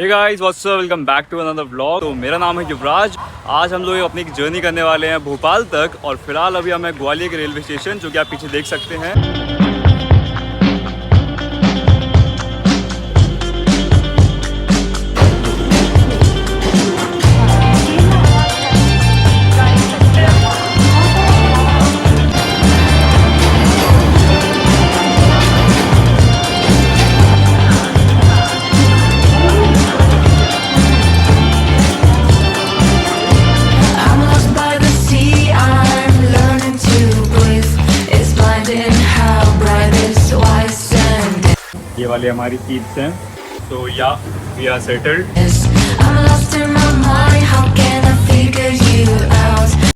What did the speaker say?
Hey guys what's up, welcome back to another vlog. तो मेरा नाम है युवराज। आज हम लोग अपनी जर्नी करने वाले हैं भोपाल तक, और फिलहाल अभी हम हैं ग्वालियर के रेलवे स्टेशन, जो कि आप पीछे देख सकते हैं। I'm lost by the sea, I'm learning to breathe. It's blinding how bright is wise and ये वाली हमारी सीट्स हैं। तो yeah we are settled. is. I'm lost in my mind, how can I figure you out?